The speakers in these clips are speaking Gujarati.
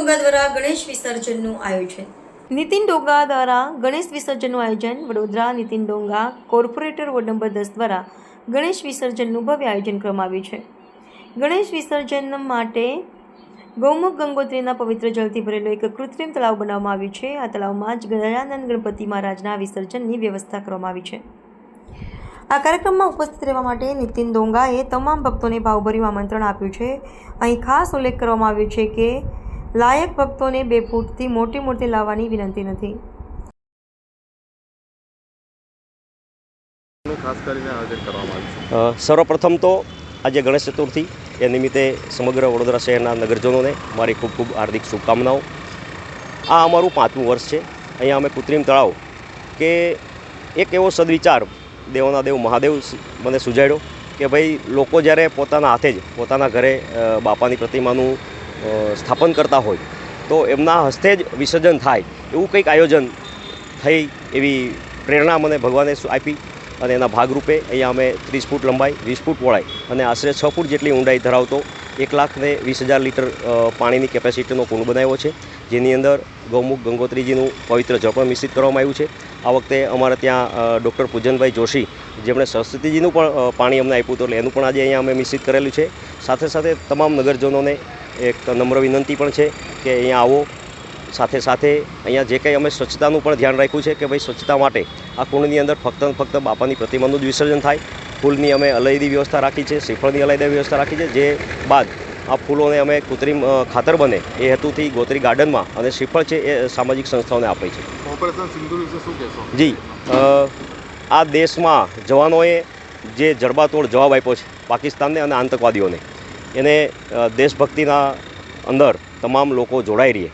ડોંગા દ્વારા ગણેશ વિસર્જનનું આયોજન. નીતિન ડોંગા દ્વારા ગણેશ વિસર્જનનું આયોજન. Vadodara Nitin Donga corporator ward number 10 દ્વારા ગણેશ વિસર્જનનું ભવ્ય આયોજન કરવામાં આવ્યું છે. ગણેશ વિસર્જન માટે ગૌમુખ ગંગોત્રીના પવિત્ર જળથી ભરેલો એક કૃત્રિમ તળાવ બનાવવામાં આવ્યું છે. આ તળાવમાં જ ગજાનંદ ગણપતિ મહારાજના વિસર્જનની વ્યવસ્થા કરવામાં આવી છે. આ કાર્યક્રમમાં ઉપસ્થિત રહેવા માટે નીતિન ડોંગાએ તમામ ભક્તોને ભાવભર્યું આમંત્રણ આપ્યું છે. અહીં ખાસ ઉલ્લેખ કરવામાં આવ્યો છે કે લાયક ભક્તોને 2 ફૂટથી મોટી મૂર્તિ લાવવાની વિનંતી નથી. ખાસ કરીને આયોજન કરવામાં આવ્યું છે. સર્વપ્રથમ તો આજે ગણેશ ચતુર્થી એ નિમિત્તે સમગ્ર વડોદરા શહેરના નગરજનોને મારી ખૂબ ખૂબ હાર્દિક શુભકામનાઓ. આ અમારું 5મું વર્ષ છે. અહીંયા અમે કૃત્રિમ તળાવ કે એક એવો સદવિચાર દેવોના દેવ મહાદેવ મને સુજાડ્યો કે ભાઈ લોકો જ્યારે પોતાના હાથે જ પોતાના ઘરે બાપાની પ્રતિમાનું સ્થાપન કરતા હોય તો એમના હસ્તે જ વિસર્જન થાય એવું કંઈક આયોજન થઈ એવી પ્રેરણા મને ભગવાને આપી અને એના ભાગરૂપે અહીંયા અમે 30 ફૂટ લંબાઈ 20 ફૂટ પહોળાઈ અને આશરે 6 ફૂટ જેટલી ઊંડાઈ ધરાવતો 1,20,000 લીટર પાણીની કેપેસિટીનો કુંડ બનાવ્યો છે, જેની અંદર ગૌમુખ ગંગોત્રીજીનું પવિત્ર જળ પણ મિશ્રિત કરવામાં આવ્યું છે. આ વખતે અમારે ત્યાં ડૉક્ટર પૂજનભાઈ જોશી જેમણે સરસ્વતીજીનું પણ પાણી અમને આપ્યું હતું એટલે એનું પણ આજે અહીંયા અમે મિશ્રિત કરેલું છે. સાથે સાથે તમામ નગરજનોને એક નમ્ર વિનંતી પણ છે કે અહીંયા આવો. સાથે સાથે અહીંયા જે કંઈ અમે સ્વચ્છતાનું પણ ધ્યાન રાખ્યું છે કે ભાઈ સ્વચ્છતા માટે આ કુંડની અંદર ફક્ત બાપાની પ્રતિમાનું જ વિસર્જન થાય. ફૂલની અમે અલાયદી વ્યવસ્થા રાખી છે, શ્રીફળની અલાયદી વ્યવસ્થા રાખી છે, જે બાદ આ ફૂલોને અમે કૃત્રિમ ખાતર બને એ હેતુથી ગોત્રી ગાર્ડનમાં અને શ્રીફળ છે એ સામાજિક સંસ્થાઓને આપે છે. ઓપરેશન સિંદૂર વિશે શું કહેશો? જી, આ દેશમાં જવાનોએ જે જડબાતોડ જવાબ આપ્યો છે પાકિસ્તાનને અને આતંકવાદીઓને, એને દેશભક્તિના અંદર તમામ લોકો જોડાઈ રહીએ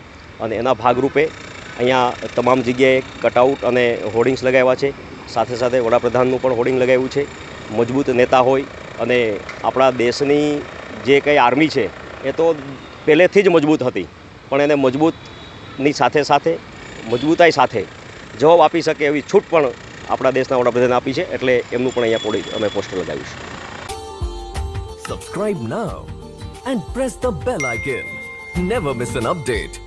અને એના ભાગરૂપે અહીંયા તમામ જગ્યાએ કટઆઉટ અને હોર્ડિંગ્સ લગાવ્યા છે. સાથે સાથે વડાપ્રધાનનું પણ હોર્ડિંગ લગાવ્યું છે. મજબૂત નેતા હોય અને આપણા દેશની જે કંઈ આર્મી છે એ તો પહેલેથી જ મજબૂત હતી, પણ એને મજબૂતની સાથે સાથે મજબૂતાઈ સાથે જવાબ આપી શકે એવી છૂટ પણ આપણા દેશના વડાપ્રધાને આપી છે. એટલે એમનું પણ અહીંયા અમે પોસ્ટર લગાવ્યું છે. Subscribe now and press the bell icon. Never miss an update.